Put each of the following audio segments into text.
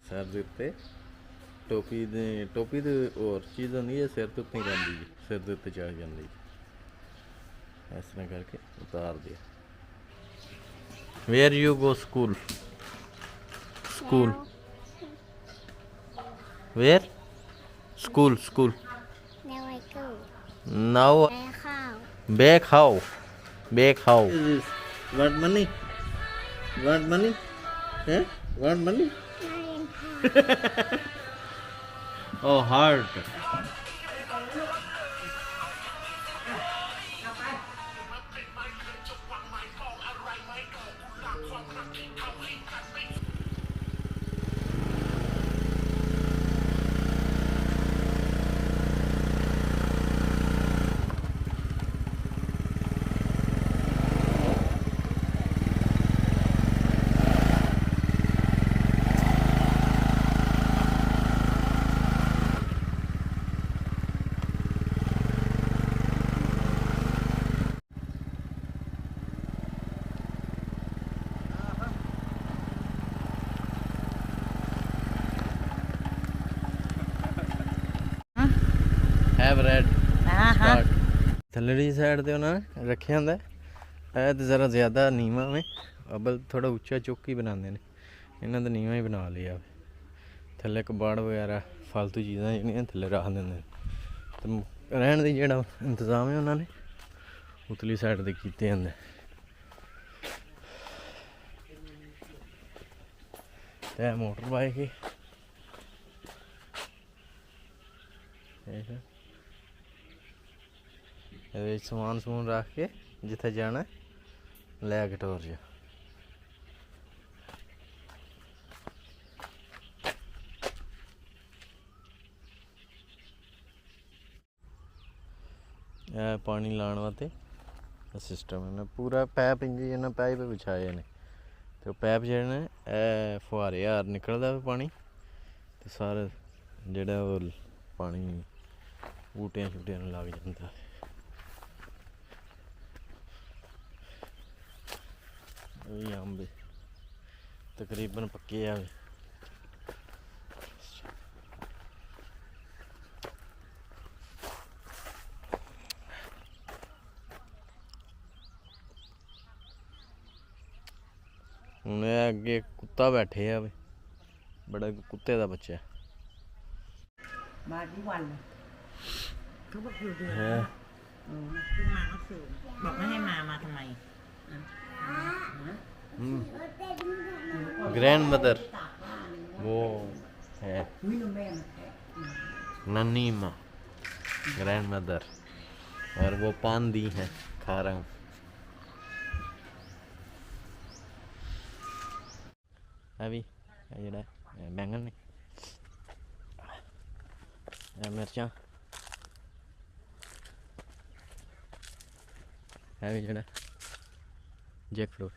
सिर के उत्ते टोपी तो और चीज़ होंगी है, सिर के उत्ते ही रही जी, सिर के उत्ते चढ़ जाती जी। इस तरह करके उतार दिया। Where you go school? School where? School school Now I go. Now I how. Back how back how want money want money हैं वांट मनी Nine. ओ हार्ट हैव रेड स्टार्ट थल्लड़ी साइड ते उन्होंने रखे होंगे है तो ज़रा ज़्यादा नीवा में अबल थोड़ा उच्चा चुक ही बनाते हैं इन्होंने तो नीवा ही बना लिया थल्ले कबाड़ वगैरह फालतू चीज़ां जिहड़ियां थल्ले रख देंगे तो रहने की जो इंतज़ाम है उन्होंने उतली साइड ते कीते होंगे ते मोटर बाइक ही समान समून रख के जिथे जाना लैके टोर जा पानी लाने वास्ते सिस्टम है पूरा पैप इंज इन्हें पाइप बिछाए ने तो पैप जो ने फुहारे हार निकलता पानी तो सारे जोड़ा वो पानी बूटियां शूटियां लग जाता अंब तकरीबन पक्के आ हूँ अगे कुत्ता बैठे है बड़ा कुत्ते का बच्चा है ग्रैंड मदर वो है नन्ही माँ ग्रैंड मदर और वो पान दी है खा रहा हूँ अभी जड़ा बैंगन ने मिर्चा है भी जड़ा जैक फ्रूट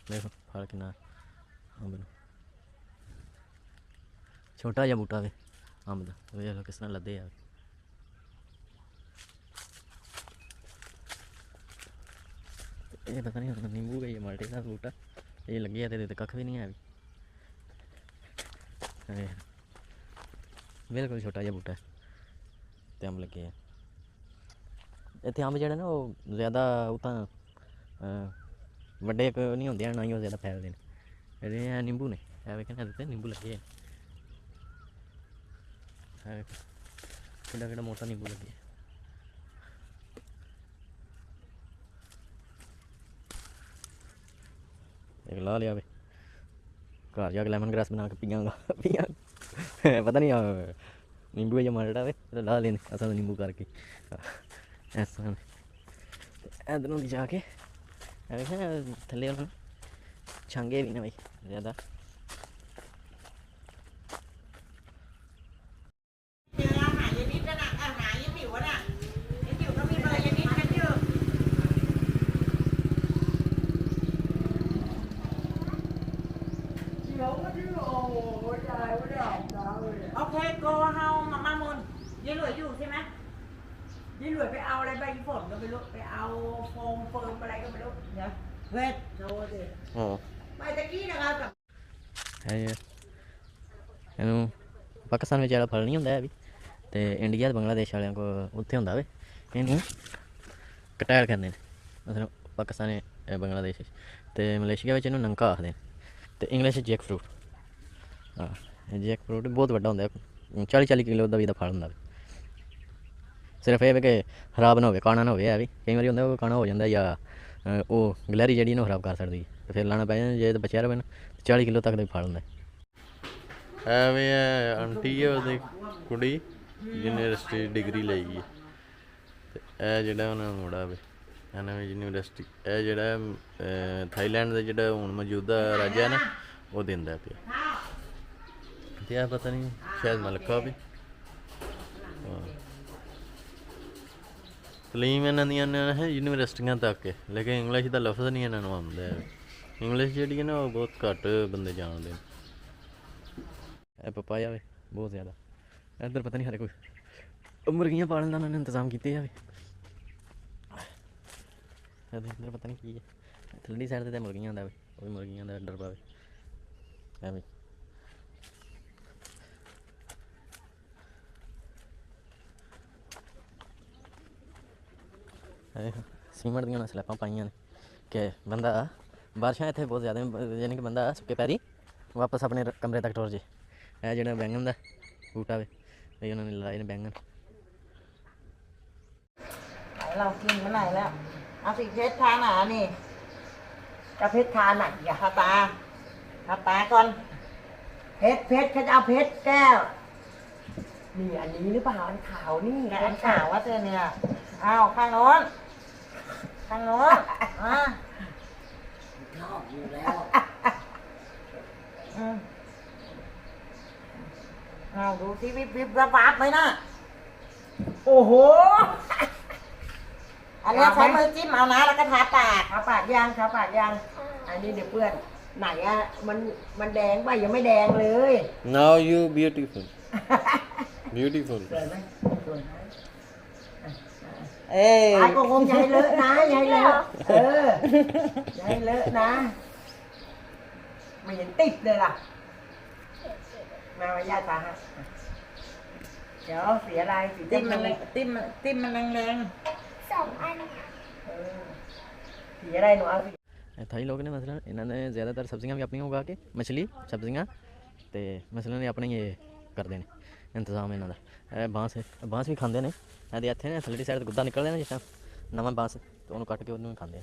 देखो फर्क ना अम्ब छोटा जहा बूटा वे अम्ब का देख लो किस तरह लदे आ ये पता नहीं नींबू का ये माल्टे का बूटा ये लगे तो कख भी नहीं है अभी बिल्कुल छोटा जहा बूटा तो अम्ब लगे इतने अम्ब जोड़े ना वो ज़्यादा उतना वड्डे नहीं होंगे ना ही वो ज़्यादा फैलते हैं नींबू ने कहते नींबू लगे कि मोटा नींबू लगे एक ला लिया घर जाके लेमन ग्रास बना के पियांगा पता नहीं नींबू जो मारटा वे ला लेने असा नींबू करके ऐसा इधरों जाके थले छंगे भी ना भाई ज़्यादा Ok, cô hao mà ma mônยี่หลวยอยู่ใช่ไหมยี่หลวยไปเอาอะไรใบฝนก็ไม่รู้ไปเอาโฟมเฟิร์มอะไรก็ไม่รู้ Phết, thôi đi. ਹਾਂ Mày ta ký nào không? ਹੈ ਜੀ ਇਹਨੂੰ ਪਾਕਿਸਤਾਨ ਵਿੱਚ ਜਿਹੜਾ ਫਲ ਨਹੀਂ ਹੁੰਦਾ ਹੈ ਵੀ ਤੇ ਇੰਡੀਆ ਤੇ ਬੰਗਲਾਦੇਸ਼ ਵਾਲਿਆਂ ਕੋਲ ਉੱਥੇ ਹੁੰਦਾ ਵੇ ਇਹਨੂੰ ਕਟੈਲ ਕਹਿੰਦੇ ਨੇ ਮਤਲਬ ਪਾਕਿਸਤਾਨ ਬੰਗਲਾਦੇਸ਼ ਵਿੱਚ ਤੇ ਮਲੇਸ਼ੀਆ ਵਿੱਚ ਇਹਨੂੰ ਨੰਕਾ ਆਖਦੇ ਨੇ ਤੇ ਇੰਗਲਿਸ਼ ਜੈਕ ਫਰੂਟ ਹਾਂ ਇਹ ਜੈਕ ਫਰੂਟ ਬਹੁਤ ਵੱਡਾ ਹੁੰਦਾ 40 ਕਿਲੋ ਦਾ ਵੀ ਦਾ ਫਲ ਹੁੰਦਾ ਵੇ ਸਿਰਫ ਇਹ ਵੇ ਕਿ ਖਰਾਬ ਨਾ ਹੋਵੇ ਕਾਣਾ ਨਾ ਹੋਵੇ ਹੈ ਵੀ ਕਈ ਵਾਰੀ ਹੁੰਦਾ ਉਹ ਕਾਣਾ ਹੋ ਜਾਂਦਾ ਜਾਂ ਉਹ ਗਲੈਰੀ ਜਿਹੜੀ ਇਹਨੂੰ ਖਰਾਬ ਕਰ ਸਕਦੀ ਹੈ ਤੇ ਫਿਰ ਲਾਣਾ ਪੈ ਜਾਂਦਾ ਜੇ ਤਾਂ ਬਚਿਆ ਰਹੇ ਨਾ 40 ਕਿਲੋ ਤੱਕ ਦਾ ਵੀ ਫਲ ਹੁੰਦਾ ਐਵੇਂ ਆਂਟੀ ਹੈ ਉਹਦੀ ਕੁੜੀ ਯੂਨੀਵਰਸਿਟੀ ਡਿਗਰੀ ਲਈ ਹੈ ਤੇ ਇਹ ਜਿਹੜਾ ਉਹਨਾਂ ਦਾ ਮੁੰਡਾ ਵੇ ਨਵੀਂ ਯੂਨੀਵਰਸਿਟੀ ਇਹ ਜਿਹੜਾ ਥਾਈਲੈਂਡ ਦਾ ਜਿਹੜਾ ਹੁਣ ਮੌਜੂਦਾ ਰਾਜਾ ਨਾ ਉਹ ਦਿੰਦਾ ਪਿਆ ਤੇ ਇਹ ਪਤਾ ਨਹੀਂ ਸ਼ਾਇਦ ਮਲਕਾ ਵੀ ਤਲੀਮ ਇਹਨਾਂ ਦੀਆਂ ਹੈ ਯੂਨੀਵਰਸਿਟੀਆਂ ਤੱਕ ਲੇਕਿਨ ਇੰਗਲਿਸ਼ ਦਾ ਲਫ਼ਜ਼ ਨਹੀਂ ਇਹਨਾਂ ਨੂੰ ਆਉਂਦਾ ਇੰਗਲਿਸ਼ ਜਿਹੜੀ ਹੈ ਨਾ ਉਹ ਬਹੁਤ ਘੱਟ ਬੰਦੇ ਜਾਣਦੇ ਨੇ ਇਹ ਪਪਾਇਆ ਵੇ ਬਹੁਤ ਜ਼ਿਆਦਾ ਇੱਧਰ ਪਤਾ ਨਹੀਂ ਹਰੇ ਕੋਈ ਮੁਰਗੀਆਂ ਪਾਲਣ ਦਾ ਉਹਨਾਂ ਨੇ ਇੰਤਜ਼ਾਮ ਕੀਤੇ ਜਾਵੇ ਇੱਧਰ ਪਤਾ ਨਹੀਂ ਕੀ ਹੈ ਥੱਲੜੀ ਸਾਈਡ 'ਤੇ ਤਾਂ ਮੁਰਗੀਆਂ ਦਾ ਵੇ ਉਹ ਵੀ ਮੁਰਗੀਆਂ ਦਾ ਡਰ ਪਾਵੇ ਐਵੇਂ ਸੀਮੈਂਟ ਦੀਆਂ ਸਲੈਬਾਂ ਪਾਈਆਂ ਨੇ ਕਿ ਬੰਦਾ ਬਾਰਿਸ਼ਾਂ ਇੱਥੇ ਬਹੁਤ ਜ਼ਿਆਦਾ ਯਾਨੀ ਕਿ ਬੰਦਾ ਸੁੱਕੇ ਪੈਰੀ ਵਾਪਸ ਆਪਣੇ ਕਮਰੇ ਤੱਕ ਟੁਰ ਜੇ ਇਹ ਜਿਹੜਾ ਬੈਂਗਣ ਦਾ ਬੂਟਾ ਵੇ ਇਹ ਉਹਨਾਂ ਨੇ ਲਾਏ ਨੇ ਬੈਂਗਣเรากินเมื่อไหร่แล้วเอาสิเพชรทาหนานี่จะเพชรทาหนักอย่าทาตาก่อนเพชรเขาจะเอาเพชรแก้วนี่อันนี้หรือเปล่าอันขาวนี่อันขาวว่าเธอเนี่ยเอาข้างโน้นชอบอยู่แล้วเอาดูที่วิบวับไหมนะโอ้โหอันนี้ใช้มือจิ้มเอานะแล้วก็ทาปากยางอันนี้เดี๋ยวเปื้อนไหนอะมันแดงป่ะยังไม่แดงเลย Now you beautiful สวยไหมไอ้ก็คงอย่าให้เลอะนะอย่าให้เลอะอย่าให้เลอะนะไม่เห็นติดเลยล่ะมาย่าตาฮะเดี๋ยวสีอะไรสีติ้มมันแรง 2 อัน สีอะไรหนูเอาสี थाई लोग ने मसलन इन्होंने ज़्यादातर सब्जियां भी अपनी उगा के मछली सब्जियां तो मसलन अपने ये करते हैं इंतजाम इन्हों का बांस भी खाते हैं यदि इतने ने थल्ली साइड गुद्दा निकलते हैं जिस टाइम नवा बांस तो उन्होंने कट के उन्होंने खाते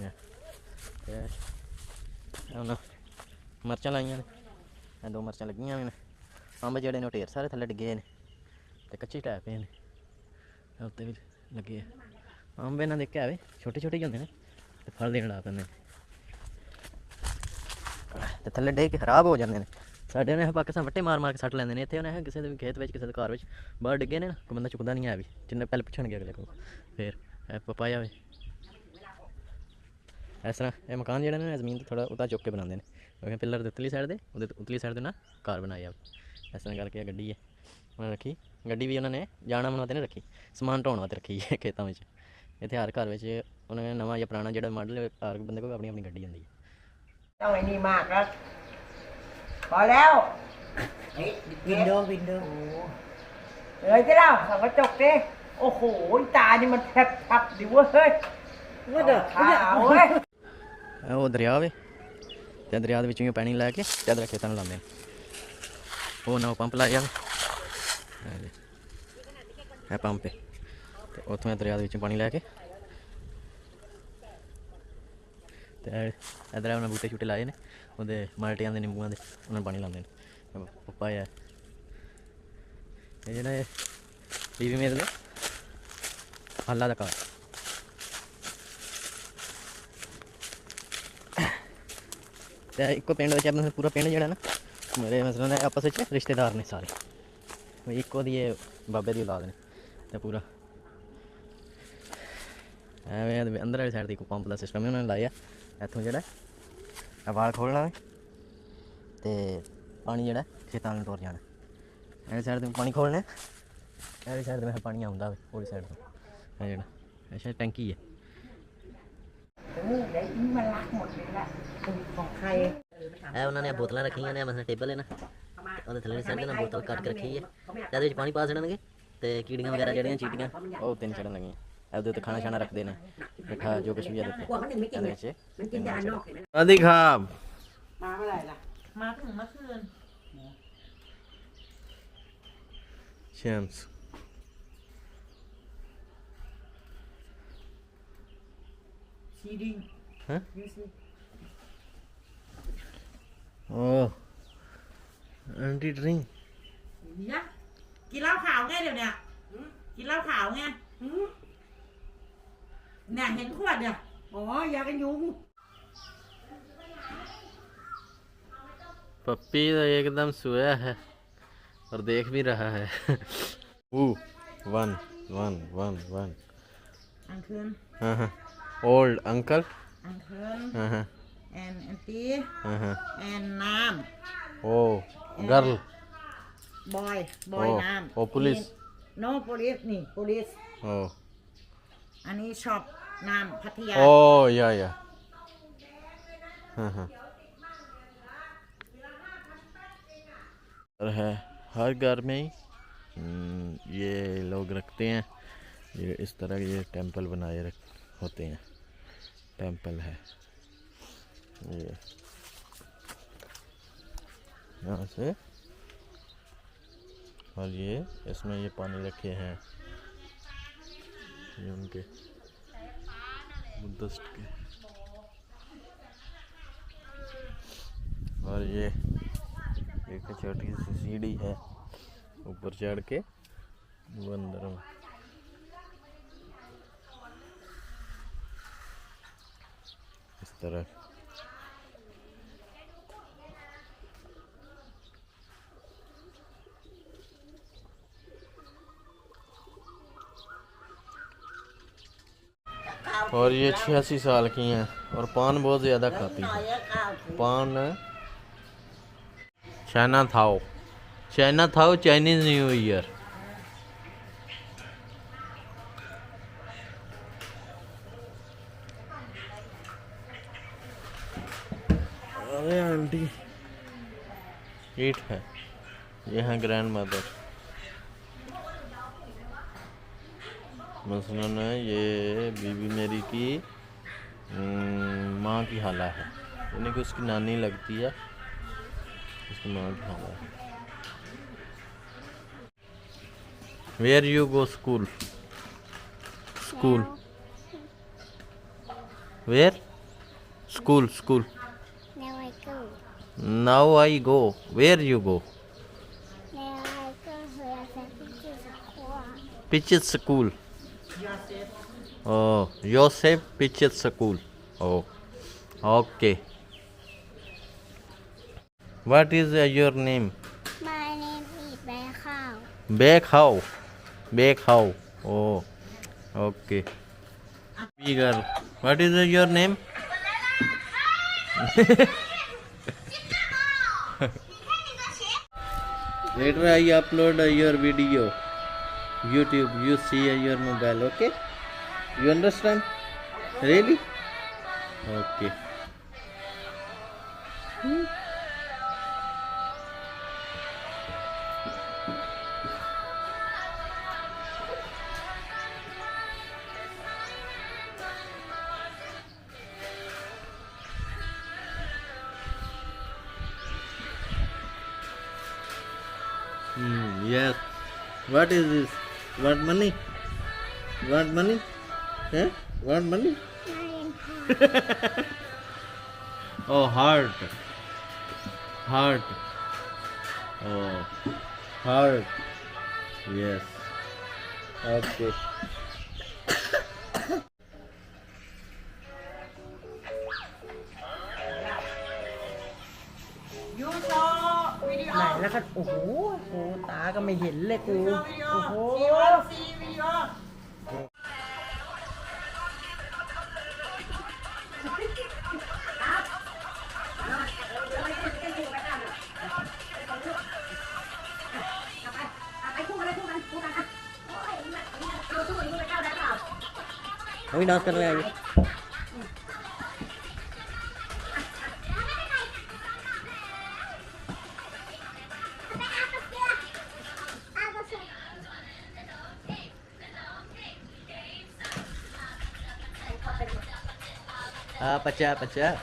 हैं मरचा लाइया ने 2 मरचा लगियां ने अंब जोड़े ने ढेर सारे थले डिगे ने तो कच्चे टै पे ने उत्ते भी लगे अंब इन्होंने देखा है छोटे छोटे ही होंगे ने तो फल देने ला पैंदे ते थल्ले डे के खराब हो जाते हैं साढ़े ने पाकिस्तान वट्टे मार के सट लेंदे ने इत्थे उन्हें किसी खेत में किसी घर में बाहर डिगे ने ना कोई बंदा चुकदा नहीं है भी जिन्ने पहले पुछणगे अगले को फिर पपाया वे इस तरह ये मकान जेह्ड़े ने जमीन थोड़ा उता चुक के बनाते हैं पिलर उतली साइड दे उतली साइड ना घर बनाया इस तरह करके गड्डी है उन्हें रखी गड्डी भी उन्होंने जाना वास्ते नहीं रखी समान ढोने वास्ते रखी है खेतों में इत्थे हर घर में उन्होंने नवा या पुराना जो मॉडल हर बंदे को अपनी अपनी गड्डी आती है ต้องไอ้นี่มากแล้วพอแล้ววินโดว์เลยที่เราส่องกระจกดิโอ้โหตานี่มันแทบดิเว้ยว่าเด้อขาวเว้ย वो दरिया वे ते दरिया दे विचों पानी लैके ते इधर खेतां लांदे ने वो ना पंप लाया है पंप है ते उत्थों दरिया दे विचों पानी लैके ते इधर उन्हें बूटे छूटे लाए ने उहदे मल्टियां दे निंबूआं दे उन्हें पानी लांदे ने पपाया ये जेह्ड़ा टीवी मेरे दे हल्ला दा घर ते इक्को पिंड विच अपना पूरा पिंड जेह्ड़ा ना मेरे मसलन आपस विच रिश्तेदार ने सारे इक्को दी बाबे दी औलाद ने ते पूरा एवें अंदर वाली साइड ते इक पंप दा सिस्टम उन्होंने लाया इत्थों जेह्ड़ा वाल खोलना ते पानी जेह्ड़ा खेतां नूं टुर जाना इस साइड ते पानी खोलने इस साइड ते पानी आउंदा ओह्दी साइड तो जेह्ड़ा अच्छा टैंकी है เดี๋ยวนี้มันรักหมดเลยละของใคร है उन्होंने बोतलें रखी हैं बस टेबल है ना ਉਹਦੇ ਥੱਲੇ ਸਾਈਡ ਤੇ ਨਾ ਬੋਤਲ ਕੱਟ ਕੇ ਰੱਖੀ ਹੈ ਤੇ ਇਹਦੇ ਵਿੱਚ ਪਾਣੀ ਪਾ ਛੱਡਣਗੇ ਤੇ ਕੀੜੀਆਂ ਵਗੈਰਾ ਜਿਹੜੀਆਂ ਚੀਟੀਆਂ ਉਹ ਤਿੰਨ ਛੱਡਣ ਲੱਗੀਆਂ ਇਹਦੇ ਉੱਤੇ ਖਾਣਾ ਛਾਣਾ ਰੱਖਦੇ ਨੇ ਮਿੱਠਾ ਜੋ ਕੁਝ ਵੀ ਹੈ ਇਹਦੇ ਵਿੱਚ ਆਦੀ ਖਾਬ มาเมื่อไหร่ล่ะมาถึงเมื่อคืน ਸ਼ੈਮਸ cheating Huh? you see Oh, anti drink. เนี่ยกินเหล้าขาวไงเดี๋ยวเนี้ยกินเหล้าขาวไงเนี่ยเห็นขวดเนี่ยอ๋อยากันยุง पप्पी तो एकदम सोया है और देख भी रहा है वन वन वन वन อังเคิล हाँ हाँ ओल्ड अंकल อังเคิล हाँ हाँ and auntie हाँ हाँ and น้ ओ girl ำ boy boy น้ำ โอ้ police no police นี่ police ओ อันนี้ช็อปน้ำพัทยา ओ या हाँ हाँ और है हर घर में ही ये लोग रखते हैं ये इस तरह ये टेंपल बनाए होते हैं टेंपल है ये यहाँ से और ये इसमें ये पानी रखे हैं ये उनके बुद्धिस्ट के और ये एक छोटी सी सीढ़ी है ऊपर चढ़ के वो अंदर में इस तरह और ये 86 साल की हैं और पान बहुत ज़्यादा खाती हैं पान चाइना थाओ चाइनीज न्यू ईयर अरे आंटी ईट है ये है ग्रैंड मदर मसलन ये बीबी मेरी की माँ की हाला है यानी कि उसकी नानी लगती है उसकी माँ की हाला है where you go school where school Now I go. Now I go where you go Now I go to the Pichet's school Oh, Joseph Pichet School. Oh, okay. What is your name? My name is Bekhao. Bekhao. Oh, okay. Big girl. What is your name? Later I upload your video. YouTube. You see your mobile. Okay. You understand? Really? Okay. Yes. What is this? Want money? Want money? Huh? Want money? Oh, heart. Oh, heart. Yes. Okay.ยูโซวิดีโอไหนแล้วก็โอ้โหกูตาก็ไม่เห็นเลยกูโอ้โหซีวิดีโอहम भी dance कर रहे हैं पचा पचा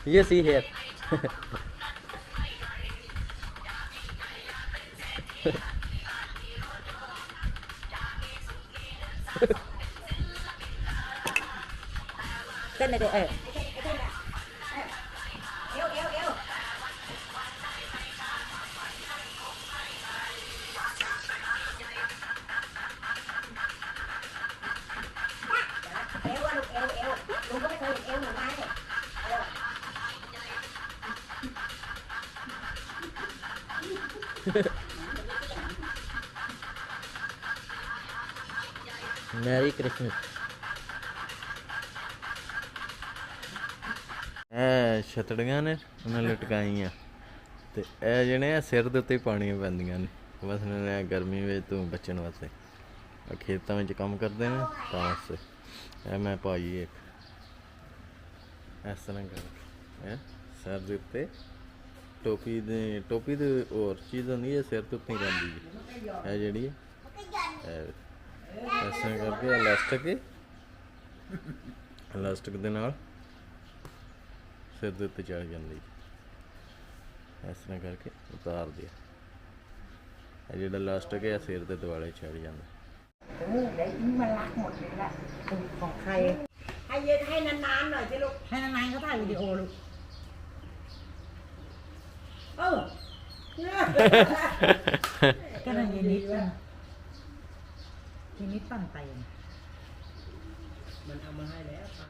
You see here. Tên này để Merry Christmas. ਇਹ ਛਤੜੀਆਂ ਨੇ ਉਹਨਾਂ ਲਟਕਾਈਆਂ ਤੇ ਇਹ ਜਿਹੜੇ ਆ ਸਿਰ ਦੇ ਉੱਤੇ ਪਾਣੀਆਂ ਪੈਂਦੀਆਂ ਨੇ ਬਸ ਨੇ ਗਰਮੀ ਵਿੱਚ ਤੋਂ ਬਚਣ ਵਾਸਤੇ ਖੇਤਾਂ ਵਿੱਚ ਕੰਮ ਕਰਦੇ ਨੇ ਤਾਂ ਵਾਸਤੇ ਇਹ ਮੈਂ ਪਾਈ ਇੱਕ ਇਸ ਤਰ੍ਹਾਂ ਕਰ ਇਹ ਸਿਰ ਦੇ ਉੱਤੇ ਟੋਪੀ ਦੇ ਹੋਰ ਚੀਜ਼ ਹੁੰਦੀ ਹੈ ਸਿਰ ਦੇ ਉੱਤੇ ਹੀ ਰਹਿੰਦੀ ਹੈ ਇਹ ਜਿਹੜੀ ਇਸ ਤਰ੍ਹਾਂ ਕਰਕੇ ਇਲਾਸਟਿਕ ਦੇ ਨਾਲ ਸਿਰ ਦੇ ਉੱਤੇ ਚੜ ਜਾਂਦੀ ਇਸ ਤਰ੍ਹਾਂ ਕਰਕੇ ਉਤਾਰ ਦਿਆ ਇਹ ਜਿਹੜਾ ਇਲਾਸਟਿਕ ਹੈ ਸਿਰ ਦੇ ਦੁਆਲੇ ਚੜ ਜਾਂਦਾ đấy mà lắc một cái là còn hay hay nán rồi chứ lúc hay nán cóถ่ายวิดีโอลูกก็นั่นยินิดยินิดปั่นไปมันเอามาให้แล้ว